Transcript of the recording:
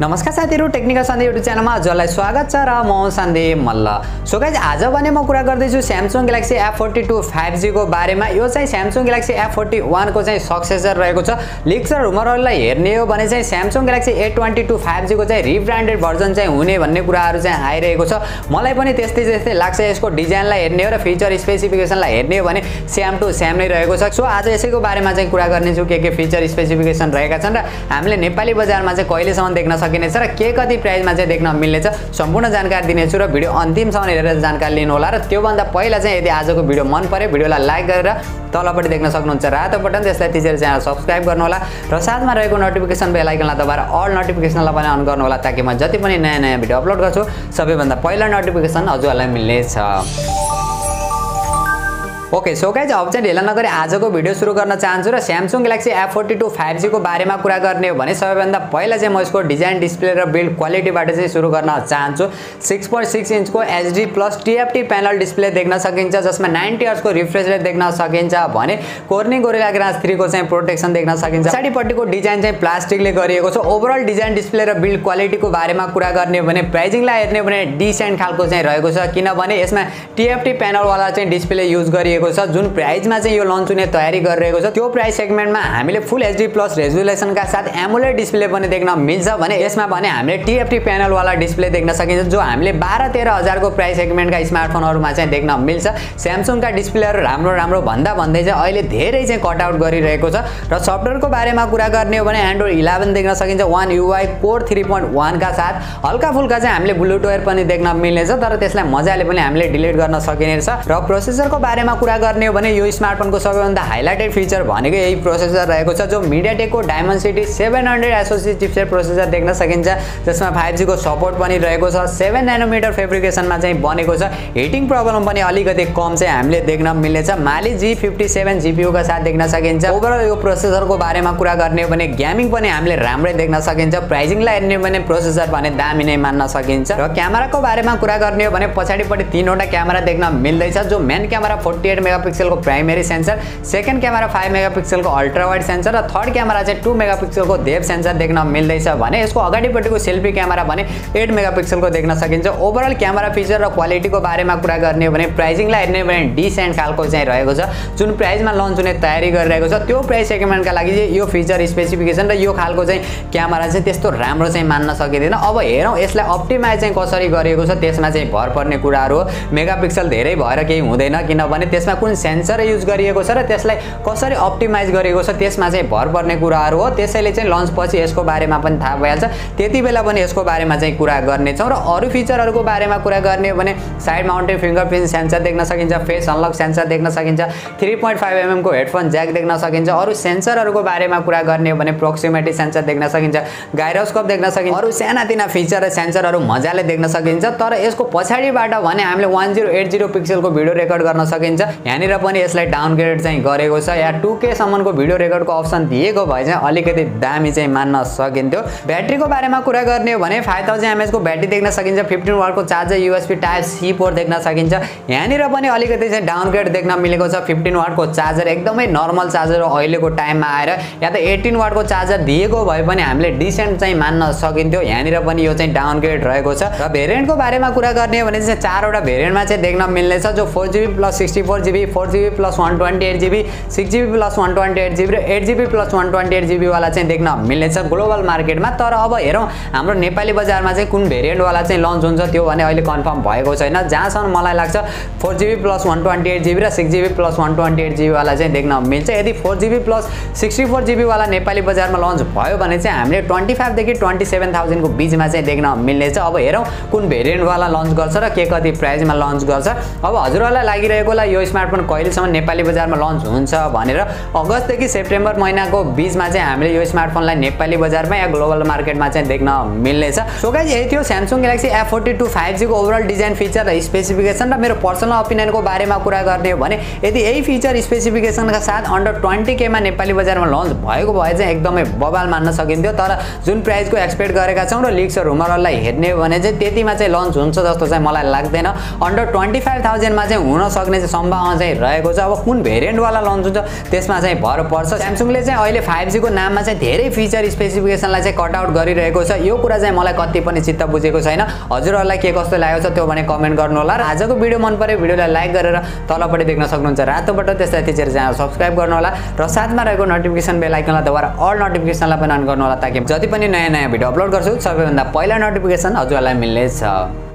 नमस्कार साथीहरु, technical सन्देप YouTube च्यानलमा हजुरलाई स्वागत छ र म सन्देप मल्ल। सो गाइज, आज भने म कुरा गर्दै छु Samaung Galaxy F42 5G को बारेमा। यो चाहिँ Samaung Galaxy F41 को चाहिँ सक्सेसर रहेको छ। लिक्स र रुमरहरुलाई हेर्ने हो भने चाहिँ Samaung Galaxy A22 5G को चाहिँ रिब्रान्डेड भर्जन चाहिँ हुने भन्ने कुराहरु चाहिँ आइरहेको छ। मलाई पनि त्यस्तै लाग्छ। यसको डिजाइनलाई हेर्ने हो र फिचर स्पेसिफिकेसनलाई हेर्ने हो भने सेम टु सेम नै रहेको छ। सो आज यसैको बारेमा चाहिँ कुरा गर्ने छु, के फिचर स्पेसिफिकेसन रहेका छन् र हामीले नेपाली बजारमा चाहिँ कहिलेसम्म देख्न सकिनेछ र के कति प्राइसमा चाहिँ देख्न मिल्नेछ, सम्पूर्ण जानकारी दिनेछु र भिडियो अन्तिमसम्म हेरेर जानकारी लिनु होला। र त्यो भन्दा पहिला चाहिँ यदि आजको भिडियो मन पर्यो, भिडियोलाई लाइक गरेर तलपट्टि देख्न सक्नुहुन्छ रातो बटन, त्यसलाई थिचेर च्यानल सब्स्क्राइब गर्नु होला र साथमा रहेको नोटिफिकेसन बेल आइकनलाई दबाएर अल नोटिफिकेसनलाई पनि अन गर्नु होला, ताकि म जति पनि नयाँ भिडियो अपलोड गर्छु सबैभन्दा पहिला नोटिफिकेसन हजुरलाई मिल्नेछ। ओके, सो गाइज, अब चाहिँ ढिला नगरी आजको भिडियो सुरु गर्न चाहन्छु र Samaung Galaxy F42 5G को बारेमा कुरा गर्ने हो भने सबैभन्दा पहिला चाहिँ म यसको डिजाइन, डिस्प्ले र बिल्ड क्वालिटीबाट चाहिँ सुरु गर्न चाहन्छु। 6.6 इन्चको HD plus TFT panel display देख्न सकिन्छ, जसमा 90 हर्ट्ज को रिफ्रेश रेट देख्न सकिन्छ भने कोर्निङ गोरिल्ला ग्लास 3 को चाहिँ प्रोटेक्सन देख्न सकिन्छ। पछाडिपट्टिको डिजाइन चाहिँ प्लास्टिकले गरिएको छ। ओभरअल डिजाइन, डिस्प्ले र बिल्ड क्वालिटीको बारेमा कुरा गर्ने हो भने प्राइसिङलाई हेर्ने हो भने डिसेन्ट खालको चाहिँ रहेको छ, किनभने यसमा TFT प्यानल वाला चाहिँ डिस्प्ले युज गरिएको छ। जुन प्राइसमा चाहिँ यो लन्च हुने तयारी गरिरहेको छ, त्यो प्राइस सेगमेन्टमा हामीले फुल HD प्लस रेजोल्युसनका साथ एमोलेड डिस्प्ले पनि देख्न मिल्छ भने यसमा भने हामीले TFT प्यानल वाला डिस्प्ले देख्न सकिन्छ, जो हामीले 12-13 हजार को प्राइस सेगमेन्टका स्मार्टफोनहरुमा चाहिँ देख्न मिल्छ। Samsungका डिस्प्लेहरु राम्रो भन्दै चाहिँ अहिले धेरै चाहिँ कट आउट गरिरहेको छ। र सफ्टवेयरको बारेमा कुरा गर्ने हो भने Android 11 देख्न सकिन्छ, One UI Core 3.1 का साथ। हल्का फुल्का चाहिँ हामीले ब्लुटुथ पनि देख्न मिल्नेछ, तर त्यसलाई मजाले पनि हामीले डिलिट गर्न सकिनेछ। र प्रोसेसरको बारेमा कुरा गर्ने हो भने यो स्मार्टफोनको सबैभन्दा हाइलाइटेड फिचर भनेको यही प्रोसेसर रहेको छ, जो MediaTekको Dimensity 700 SoC चिपसेट प्रोसेसर देख्न सकिन्छ, जसमा 5G को सपोर्ट पनि रहेको छ। 7 नैनोमिटर फेब्रिकेसनमा चाहिँ बनेको छ। हिटिङ प्रब्लम पनि अलिकति कम चाहिँ हामीले देख्न मिल्नेछ। Mali G57 GPU का साथ देख्न सकिन्छ। ओभरअल यो प्रोसेसरको बारेमा कुरा गर्ने हो भने गेमिङ पनि हामीले राम्रै देख्न सकिन्छ। प्राइसिङलाई हेर्ने हो भने प्रोसेसर भने दामी नै मान्न सकिन्छ। र क्यामेराको बारेमा कुरा गर्ने हो भने पछाडिपट्टि 3वटा क्यामेरा देख्न मिल्दैछ, जो मेन क्यामेरा 48 मेगापिक्सल को primary sensor, second camera 5 megapixel को अल्ट्रा वाइड सेन्सर र थर्ड क्यामेरा चाहिँ 2 मेगापिक्सल को डेप्थ सेन्सर देख्न मिल्दैछ भने यसको अगाडिपट्टिको सेल्फी क्यामेरा भने 8 मेगापिक्सल को देख्न सकिन्छ। ओभरअल क्यामेरा फिचर र क्वालिटीको बारेमा कुरा गर्ने हो भने प्राइसिङलाई हेर्ने हो भने डिसेन्ट खालको चाहिँ रहेको छ। जुन प्राइसमा लन्च हुने तयारी गरिरहेको छ, त्यो प्राइस सेगमेन्टका लागि चाहिँ यो फिचर स्पेसिफिकेसन र यो खालको चाहिँ क्यामेरा चाहिँ त्यस्तो राम्रो चाहिँ मान्न सकिदैन। अब हेरौँ यसलाई अप्टिमाइज चाहिँ कसरी गरिएको छ, त्यसमा चाहिँ भर पर्ने कुराहरु हो। मेगापिक्सल धेरै भएर केही हुँदैन, किनभने त्यसमा कुन सेन्सर युज गरिएको छ र त्यसलाई कसरी अप्टिमाइज गरिएको छ त्यसमा चाहिँ भर पर्ने कुराहरु हो। त्यसैले चाहिँ लन्च पछि यसको बारेमा पनि थाहा भइहाल्छ, त्यति बेला पनि यसको बारेमा चाहिँ कुरा गर्ने छौं। र अरु फिचरहरुको बारेमा कुरा गर्ने हो भने साइड माउन्टेड फिंगरप्रिन्ट सेन्सर देख्न सकिन्छ, फेस अनलक सेन्सर देख्न सकिन्छ, 3.5 mm को हेडफोन ज्याक देख्न सकिन्छ। अरु सेन्सरहरुको बारेमा कुरा गर्ने हो भने प्रोक्सिमिटी सेन्सर देख्न सकिन्छ, गाइरोस्कोप देख्न सकिन्छ। अरु सानातिना फिचर र सेन्सरहरु मजाले देख्न सकिन्छ, तर यसको पछाडीबाट भने हामीले 1080 पिक्सलको भिडियो रेकर्ड गर्न सकिन्छ। यहाँनिर पनि यसलाई डाउनग्रेड चाहिँ गरेको छ। या 2K सम्मको भिडियो रेकर्डको अप्सन दिएको भए चाहिँ अलिकति दामी चाहिँ मान्न सकिन्थ्यो। ब्याट्रीको बारेमा कुरा गर्ने हो भने 5000 mAh को ब्याट्री देख्न सकिन्छ, 15 वाट को charger USB type C port देख्न सकिन्छ। यहाँनिर पनि अलिकति चाहिँ डाउनग्रेड देख्न मिलेको छ। 15 वाट को चार्जर एकदमै नर्मल चार्जर हो अहिलेको टाइममा आएर, या त 18 वाट को चार्जर दिएको भए पनि हामीले डिसेन्ट चाहिँ मान्न सकिन्थ्यो। यहाँनिर पनि यो चाहिँ डाउनग्रेड रहेको छ। र भेरिएन्टको बारेमा कुरा गर्ने हो भने चाहिँ 4वटा भेरिएन्टमा चाहिँ देख्न मिल्नेछ, जो 4GB plus 64GB, 4GB plus 128GB, 6GB plus 128GB र 8GB प्लस 128GB वाला चाहिँ देख्न मिल्नेछ ग्लोबल मार्केटमा। तर अब हेरौँ हाम्रो नेपाली बजारमा चाहिँ कुन भेरिएन्ट वाला चाहिँ लन्च हुन्छ, त्यो भने अहिले कन्फर्म भएको छैन। जहाँसम्म मलाई लाग्छ 4GB प्लस 128GB र 6GB प्लस 128GB वाला चाहिँ देख्न मिल्छ। यदि 4GB प्लस 64GB वाला नेपाली बजारमा लन्च भयो भने चाहिँ हामीले 25 देखि 27000 को बीचमा चाहिँ देख्न मिल्नेछ। अब हेरौँ कुन भेरिएन्ट वाला लन्च गर्छ र के कति प्राइसमा लन्च गर्छ। अब हजुरहरुलाई लागिरहेको होला यो स्मार्टफोन कहिलेसम्म नेपाली बजारमा लन्च हुन्छ भनेर। अगस्त देखि सेप्टेम्बर महिनाको बीचमा चाहिँ हामीले यो स्मार्टफोनलाई नेपाली बजारमा या ग्लोबल मार्केटमा चाहिँ देख्न मिल्नेछ। सो गाइस, यही थियो Samaung Galaxy F42 5G को ओभरअल डिजाइन, फिचर र स्पेसिफिकेसन। र मेरो पर्सनल ओपिनियनको बारेमा कुरा गर्ने हो भने यदि यही फिचर स्पेसिफिकेसनका साथ अन्डर 20K मा नेपाली बजारमा लन्च भएको भए चाहिँ एकदमै बबाल मान्न सकिन्थ्यो। तर जुन प्राइसको एक्सपेक्ट गरेका छौं र लिक्स र रुमरहरुलाई हेर्ने हो भने चाहिँ त्यतिमा चाहिँ लन्च हुन्छ जस्तो चाहिँ मलाई लाग्दैन। अन्डर 25000 मा चाहिँ हुन सक्ने चाहिँ सम्भावना चाहिँ रहेको छ। अब कुन भेरिएन्टवाला लन्च हुन्छ त्यसमा चाहिँ भर पर्छ। स्यामसङले चाहिँ अहिले 5G को नाममा चाहिँ धेरै फिचर स्पेसिफिकेसनलाई चाहिँ कट आउट गरिरहेको छ। यो कुरा चाहिँ मलाई कति पनि चित्त बुझेको छैन। हजुरहरूलाई के कस्तो लागेको छ त्यो भने कमेन्ट गर्नु होला। र आजको भिडियो मन पर्यो भिडियोलाई लाइक गरेर तलपट्टि देख्न सक्नुहुन्छ रातो बटन, त्यसलाई थिचेर च्यानल सब्स्क्राइब गर्नु होला र साथमा रहेको नोटिफिकेसन बेल आइकनलाई दबाएर अल नोटिफिकेसनलाई पनि अन गर्नु होला ताकि जति पनि नयाँ भिडियो अपलोड गर्छु सबैभन्दा पहिला नोटिफिकेसन हजुरहरूलाई मिल्नेछ।